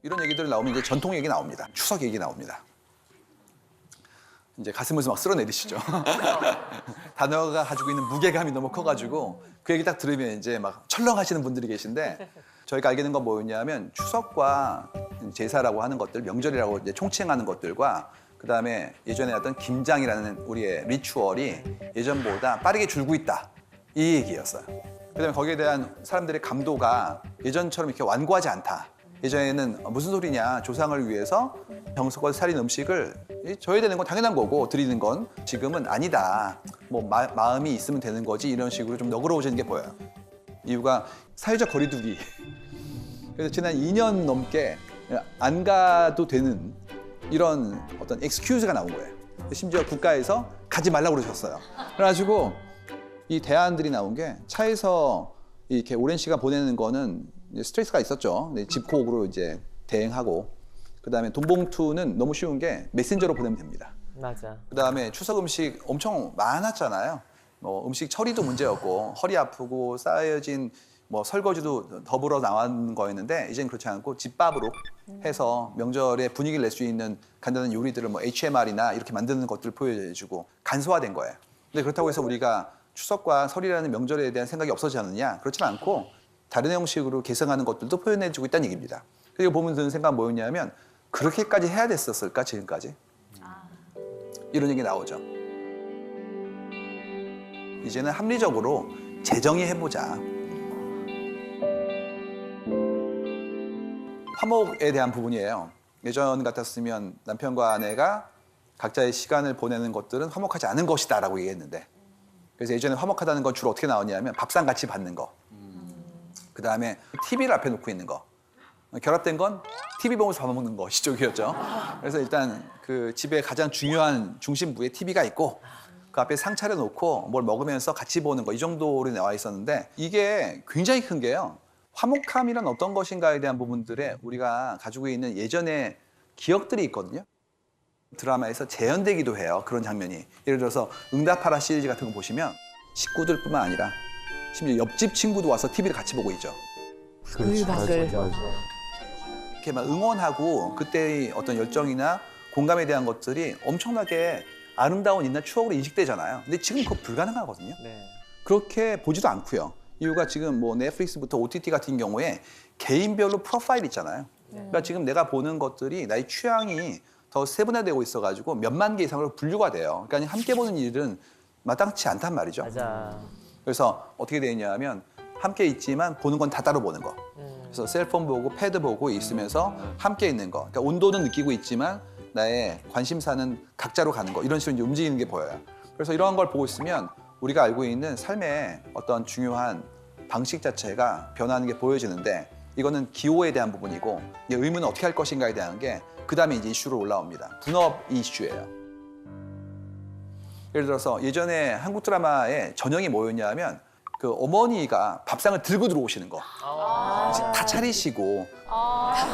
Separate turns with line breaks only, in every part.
이런 얘기들 나오면 이제 전통 얘기 나옵니다. 추석 얘기 나옵니다. 이제 가슴에서 막 쓸어내리시죠. 단어가 가지고 있는 무게감이 너무 커가지고 그 얘기 딱 들으면 이제 막 철렁하시는 분들이 계신데 저희가 알게 된 건 뭐였냐면 추석과 제사라고 하는 것들, 명절이라고 이제 총칭하는 것들과 그다음에 예전에 어떤 김장이라는 우리의 리추얼이 예전보다 빠르게 줄고 있다. 이 얘기였어요. 그다음에 거기에 대한 사람들의 감도가 예전처럼 이렇게 완고하지 않다. 예전에는 무슨 소리냐, 조상을 위해서 정성껏 차린 음식을 줘야 되는 건 당연한 거고 드리는 건 지금은 아니다. 뭐 마음이 있으면 되는 거지 이런 식으로 좀 너그러워지는 게 보여요. 이유가 사회적 거리두기. 그래서 지난 2년 넘게 안 가도 되는 이런 어떤 엑스큐즈가 나온 거예요. 심지어 국가에서 가지 말라고 그러셨어요. 그래가지고 이 대안들이 나온 게 차에서 이렇게 오랜 시간 보내는 거는 스트레스가 있었죠. 집콕으로 이제 대행하고 그다음에 돈 봉투는 너무 쉬운 게 메신저로 보내면 됩니다.
맞아.
그다음에 추석 음식 엄청 많았잖아요. 뭐 음식 처리도 문제였고 허리 아프고 쌓여진 뭐 설거지도 더불어 나온 거였는데 이제는 그렇지 않고 집밥으로 해서 명절에 분위기를 낼 수 있는 간단한 요리들을 뭐 HMR이나 이렇게 만드는 것들을 보여주고 간소화된 거예요. 근데 그렇다고 해서 우리가 추석과 설이라는 명절에 대한 생각이 없어지지 않느냐? 그렇지 않고 다른 형식으로 개성하는 것들도 표현해주고 있다는 얘기입니다. 그리고 보면 드는 생각은 뭐였냐면 그렇게까지 해야 됐었을까 지금까지? 이런 얘기 나오죠. 이제는 합리적으로 재정의해보자. 화목에 대한 부분이에요. 예전 같았으면 남편과 아내가 각자의 시간을 보내는 것들은 화목하지 않은 것이다 라고 얘기했는데 그래서 예전에 화목하다는 건 주로 어떻게 나오냐면 밥상 같이 받는 거 그 다음에 TV를 앞에 놓고 있는 거 결합된 건 TV 보면서 밥 먹는 거 시쪽이었죠. 그래서 일단 그 집의 가장 중요한 중심부에 TV가 있고 그 앞에 상 차려놓고 뭘 먹으면서 같이 보는 거 이 정도로 나와 있었는데 이게 굉장히 큰 게요. 화목함이란 어떤 것인가에 대한 부분들에 우리가 가지고 있는 예전의 기억들이 있거든요. 드라마에서 재현되기도 해요. 그런 장면이. 예를 들어서 응답하라 시리즈 같은 거 보시면 식구들뿐만 아니라 심지어 옆집 친구도 와서 TV를 같이 보고 있죠.
그렇지. 맞아.
이렇게 막 응원하고 그때의 어떤 열정이나 공감에 대한 것들이 엄청나게 아름다운 옛날 추억으로 인식되잖아요. 근데 지금 그거 불가능하거든요.
네.
그렇게 보지도 않고요. 이유가 지금 뭐 넷플릭스부터 OTT 같은 경우에 개인별로 프로파일 있잖아요. 그러니까 지금 내가 보는 것들이 나의 취향이 더 세분화되고 있어가지고 몇만 개 이상으로 분류가 돼요. 그러니까 함께 보는 일은 마땅치 않단 말이죠.
맞아.
그래서 어떻게 되냐 하면 함께 있지만 보는 건 다 따로 보는 거. 그래서 셀폰 보고 패드 보고 있으면서 함께 있는 거. 그러니까 온도는 느끼고 있지만 나의 관심사는 각자로 가는 거. 이런 식으로 이제 움직이는 게 보여요. 그래서 이런 걸 보고 있으면 우리가 알고 있는 삶의 어떤 중요한 방식 자체가 변하는 게 보여지는데 이거는 기호에 대한 부분이고 이 의무는 어떻게 할 것인가에 대한 게 그다음에 이제 이슈로 올라옵니다. 분업 이슈예요. 예를 들어서 예전에 한국 드라마의 전형이 뭐였냐 하면 그 어머니가 밥상을 들고 들어오시는 거. 다 차리시고.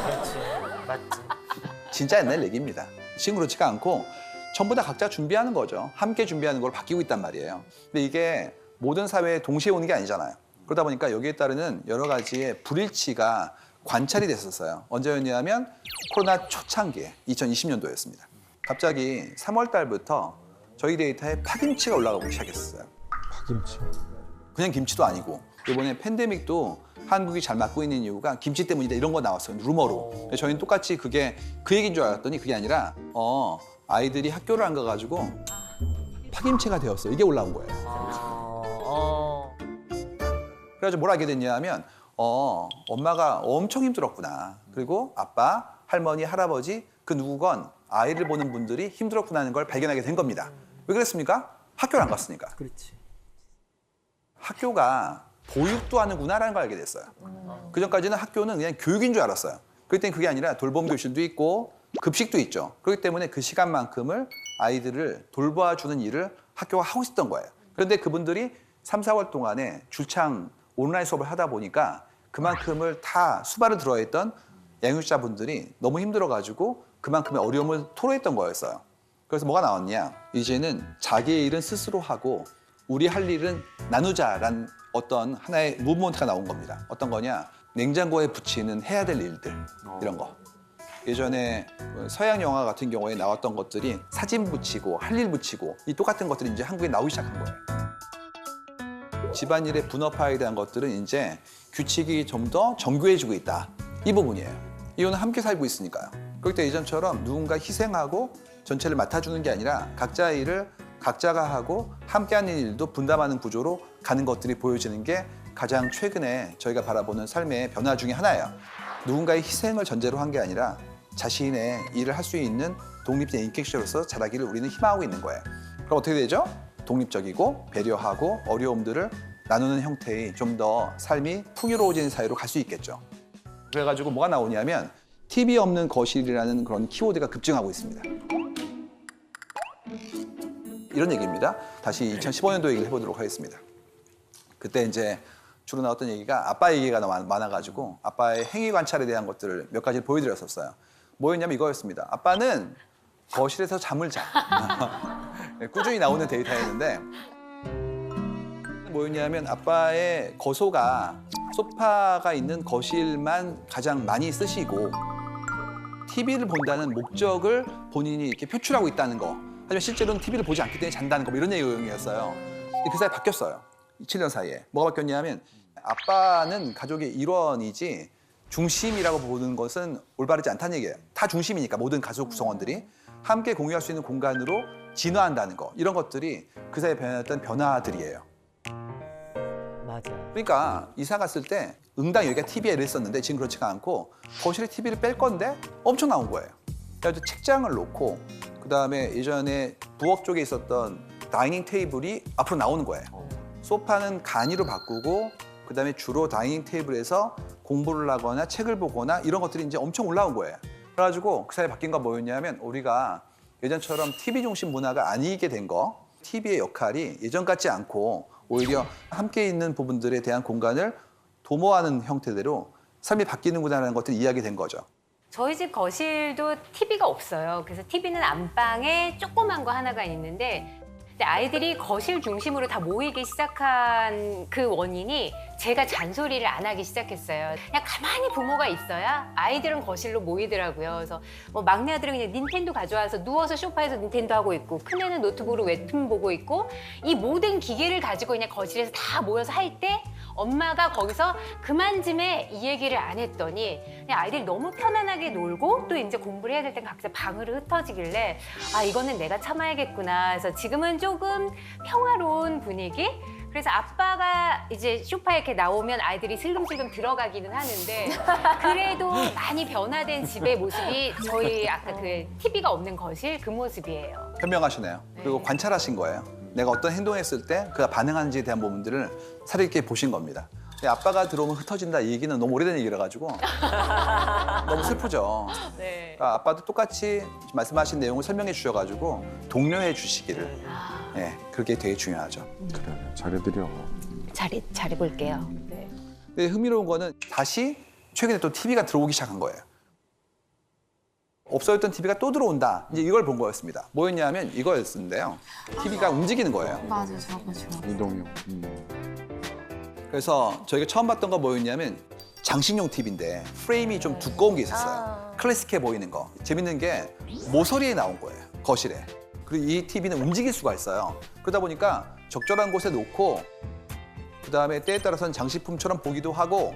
그렇지. 맞지.
진짜 옛날 얘기입니다. 지금 그렇지가 않고 전부 다 각자 준비하는 거죠. 함께 준비하는 걸 바뀌고 있단 말이에요. 근데 이게 모든 사회에 동시에 오는 게 아니잖아요. 그러다 보니까 여기에 따르는 여러 가지의 불일치가 관찰이 됐었어요. 언제였냐면 코로나 초창기에 2020년도였습니다. 갑자기 3월 달부터 저희 데이터에 파김치가 올라가기 시작했어요.
파김치.
그냥 김치도 아니고 이번에 팬데믹도 한국이 잘 맞고 있는 이유가 김치 때문이다 이런 거 나왔어요. 루머로. 저희는 똑같이 그게 그 얘기인 줄 알았더니 그게 아니라 아이들이 학교를 안 가가지고 파김치가 되었어. 이게 올라온 거예요. 그래가지고 뭘 알게 됐냐 하면 엄마가 엄청 힘들었구나. 그리고 아빠, 할머니, 할아버지 그 누구건 아이를 보는 분들이 힘들었구나 하는 걸 발견하게 된 겁니다. 왜 그랬습니까? 학교를 안 갔으니까.
그렇지.
학교가 보육도 하는구나라는 걸 알게 됐어요. 그전까지는 학교는 그냥 교육인 줄 알았어요. 그랬더니 그게 아니라 돌봄 교실도 있고 급식도 있죠. 그렇기 때문에 그 시간만큼을 아이들을 돌봐주는 일을 학교가 하고 있었던 거예요. 그런데 그분들이 3, 4월 동안에 줄창 온라인 수업을 하다 보니까 그만큼을 다 수발을 들어야 했던 양육자분들이 너무 힘들어가지고 그만큼의 어려움을 토로했던 거였어요. 그래서 뭐가 나왔냐? 이제는 자기의 일은 스스로 하고 우리 할 일은 나누자라는 어떤 하나의 무브먼트가 나온 겁니다. 어떤 거냐? 냉장고에 붙이는 해야 될 일들 이런 거. 예전에 서양 영화 같은 경우에 나왔던 것들이 사진 붙이고 할 일 붙이고 이 똑같은 것들이 이제 한국에 나오기 시작한 거예요. 집안일의 분업화에 대한 것들은 이제 규칙이 좀 더 정교해지고 있다. 이 부분이에요. 이거는 함께 살고 있으니까요. 그럴 때 예전처럼 누군가 희생하고 전체를 맡아주는 게 아니라 각자의 일을 각자가 하고 함께하는 일도 분담하는 구조로 가는 것들이 보여지는 게 가장 최근에 저희가 바라보는 삶의 변화 중에 하나예요. 누군가의 희생을 전제로 한 게 아니라 자신의 일을 할 수 있는 독립된 인격체로서 자라기를 우리는 희망하고 있는 거예요. 그럼 어떻게 되죠? 독립적이고 배려하고 어려움들을 나누는 형태의 좀 더 삶이 풍요로워지는 사회로 갈 수 있겠죠. 그래가지고 뭐가 나오냐면 TV 없는 거실이라는 그런 키워드가 급증하고 있습니다. 이런 얘기입니다. 다시 2015년도 얘기를 해보도록 하겠습니다. 그때 이제 주로 나왔던 얘기가 아빠 얘기가 많아가지고 아빠의 행위 관찰에 대한 것들을 몇 가지 보여드렸었어요. 뭐였냐면 이거였습니다. 아빠는 거실에서 잠을 자. 꾸준히 나오는 데이터였는데 뭐였냐면 아빠의 거소가 소파가 있는 거실만 가장 많이 쓰시고 TV를 본다는 목적을 본인이 이렇게 표출하고 있다는 거. 하지만 실제로는 TV를 보지 않기 때문에 잔다는 거. 뭐 이런 내용이었어요. 그 사이에 바뀌었어요. 7년 사이에. 뭐가 바뀌었냐면 아빠는 가족의 일원이지 중심이라고 보는 것은 올바르지 않다는 얘기예요. 다 중심이니까 모든 가족 구성원들이 함께 공유할 수 있는 공간으로 진화한다는 거. 이런 것들이 그 사이에 변했던 변화들이에요.
맞아.
그러니까 이사 갔을 때 응당 여기가 TV에 이랬었는데 지금 그렇지가 않고 거실에 TV를 뺄 건데 엄청 나온 거예요. 그래서 책장을 놓고 그다음에 예전에 부엌 쪽에 있었던 다이닝 테이블이 앞으로 나오는 거예요. 소파는 간이로 바꾸고 그다음에 주로 다이닝 테이블에서 공부를 하거나 책을 보거나 이런 것들이 이제 엄청 올라온 거예요. 그래가지고 그 사이에 바뀐 건 뭐였냐면 우리가 예전처럼 TV 중심 문화가 아니게 된 거, TV의 역할이 예전 같지 않고 오히려 함께 있는 부분들에 대한 공간을 도모하는 형태대로 삶이 바뀌는구나라는 것들이 이야기된 거죠.
저희 집 거실도 TV가 없어요. 그래서 TV는 안방에 조그만 거 하나가 있는데 아이들이 거실 중심으로 다 모이기 시작한 그 원인이 제가 잔소리를 안 하기 시작했어요. 그냥 가만히 부모가 있어야 아이들은 거실로 모이더라고요. 그래서 뭐 막내 아들은 그냥 닌텐도 가져와서 누워서 소파에서 닌텐도 하고 있고 큰애는 노트북으로 웹툰 보고 있고 이 모든 기계를 가지고 그냥 거실에서 다 모여서 할 때 엄마가 거기서 그만 좀 해 이 얘기를 안 했더니 그냥 아이들이 너무 편안하게 놀고 또 이제 공부를 해야 될 땐 각자 방으로 흩어지길래 아 이거는 내가 참아야겠구나. 그래서 지금은 조금 평화로운 분위기? 그래서 아빠가 이제 소파에 이렇게 나오면 아이들이 슬금슬금 들어가기는 하는데 그래도 많이 변화된 집의 모습이 저희 아까 그 TV가 없는 거실 그 모습이에요.
현명하시네요. 그리고
네.
관찰하신 거예요. 내가 어떤 행동했을 때 그가 반응하는지에 대한 부분들을 살이 있게 보신 겁니다. 근데 아빠가 들어오면 흩어진다 이 얘기는 너무 오래된 얘기라 가지고 너무 슬프죠.
네.
그러니까 아빠도 똑같이 말씀하신 내용을 설명해 주셔가지고 독려해 주시기를 예, 그게 되게 중요하죠.
그래, 잘해드려.
잘해볼게요. 네.
근데 흥미로운 거는 다시 최근에 또 TV가 들어오기 시작한 거예요. 없어졌던 TV가 또 들어온다. 이제 이걸 본 거였습니다. 뭐였냐면 이거였는데요. TV가 움직이는 거예요.
맞아, 저거.
이동용.
그래서 저희가 처음 봤던 거 뭐였냐면 장식용 TV인데 프레임이 좀 두꺼운 게 있었어요. 클래식해 보이는 거. 재밌는 게 모서리에 나온 거예요. 거실에. 그리고 이 TV는 움직일 수가 있어요. 그러다 보니까 적절한 곳에 놓고 그다음에 때에 따라서는 장식품처럼 보기도 하고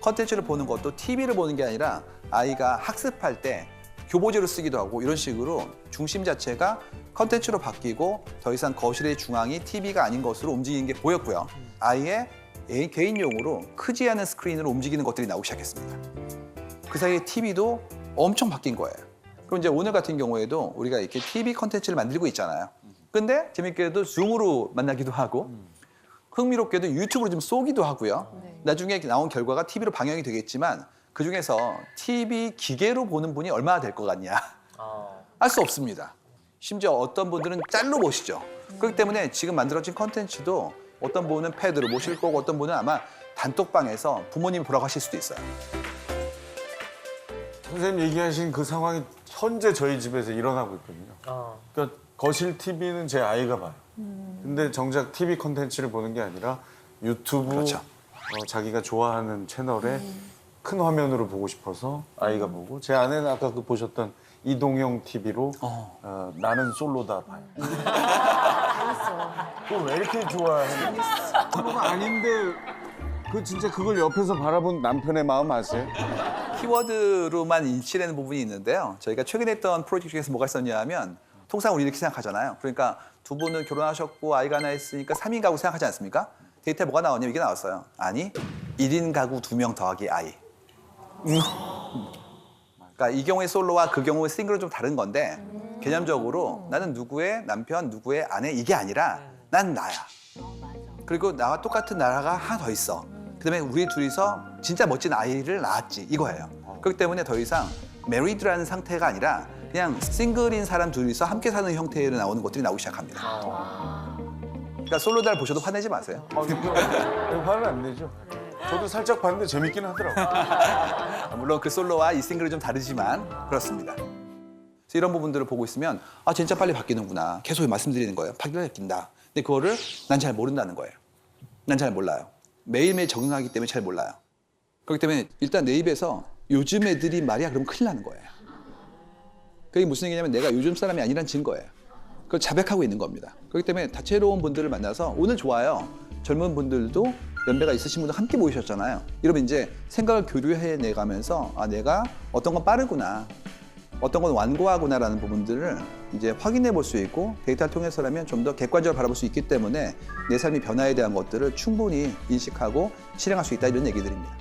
컨텐츠를 보는 것도 TV를 보는 게 아니라 아이가 학습할 때 교보제로 쓰기도 하고 이런 식으로 중심 자체가 컨텐츠로 바뀌고 더 이상 거실의 중앙이 TV가 아닌 것으로 움직이는 게 보였고요. 아이의 개인용으로 크지 않은 스크린으로 움직이는 것들이 나오기 시작했습니다. 그 사이에 TV도 엄청 바뀐 거예요. 그럼 이제 오늘 같은 경우에도 우리가 이렇게 TV 컨텐츠를 만들고 있잖아요. 근데 재밌게도 줌으로 만나기도 하고 흥미롭게도 유튜브로 좀 쏘기도 하고요. 나중에 나온 결과가 TV로 방영이 되겠지만 그중에서 TV 기계로 보는 분이 얼마나 될 것 같냐. 알 수 없습니다. 심지어 어떤 분들은 짤로 보시죠. 그렇기 때문에 지금 만들어진 컨텐츠도 어떤 분은 패드로 보실 거고 어떤 분은 아마 단톡방에서 부모님이 보라고 하실 수도 있어요.
선생님 얘기하신 그 상황이 현재 저희 집에서 일어나고 있거든요. 그러니까 거실 TV는 제 아이가 봐요. 근데 정작 TV 콘텐츠를 보는 게 아니라 유튜브
그렇죠.
자기가 좋아하는 채널에 큰 화면으로 보고 싶어서 아이가 보고 제 아내는 아까 그 보셨던 이동형 TV로 나는 솔로다 봐요. 그걸 왜 이렇게 좋아해? 솔로가 아닌데 그 진짜 그걸 옆에서 바라본 남편의 마음 아세요?
키워드로만 일치되는 부분이 있는데요. 저희가 최근에 했던 프로젝트 중에서 뭐가 있었냐 하면 통상 우리 이렇게 생각하잖아요. 그러니까 두 분은 결혼하셨고 아이가 하나 있으니까 3인 가구 생각하지 않습니까? 데이터에 뭐가 나왔냐면 이게 나왔어요. 아니, 1인 가구 2명 더하기 아이. 그러니까 이 경우의 솔로와 그 경우의 싱글은 좀 다른 건데 개념적으로 나는 누구의 남편, 누구의 아내 이게 아니라 난 나야. 그리고 나와 똑같은 나라가 하나 더 있어. 그다음에 우리 둘이서 진짜 멋진 아이를 낳았지 이거예요. 그렇기 때문에 더 이상 메리드라는 상태가 아니라 그냥 싱글인 사람 둘이서 함께 사는 형태로 나오는 것들이 나오기 시작합니다. 그러니까 솔로달 보셔도 화내지 마세요.
화는 안 내죠. 저도 살짝 봤는데 재밌긴 하더라고요.
물론 그 솔로와 이 싱글은 좀 다르지만 그렇습니다. 그래서 이런 부분들을 보고 있으면 아 진짜 빨리 바뀌는구나. 계속 말씀드리는 거예요. 바뀐다. 근데 그거를 난 잘 모른다는 거예요. 난 잘 몰라요. 매일매일 적응하기 때문에 잘 몰라요. 그렇기 때문에 일단 내 입에서 요즘 애들이 말이야 그러면 큰일 나는 거예요. 그게 무슨 얘기냐면 내가 요즘 사람이 아니란 증거예요. 그걸 자백하고 있는 겁니다. 그렇기 때문에 다채로운 분들을 만나서 오늘 좋아요. 젊은 분들도 연배가 있으신 분들 함께 모이셨잖아요. 이러면 이제 생각을 교류해 내가면서 아 내가 어떤 건 빠르구나. 어떤 건 완고하구나라는 부분들을 이제 확인해 볼 수 있고 데이터를 통해서라면 좀 더 객관적으로 바라볼 수 있기 때문에 내 삶의 변화에 대한 것들을 충분히 인식하고 실행할 수 있다 이런 얘기들입니다.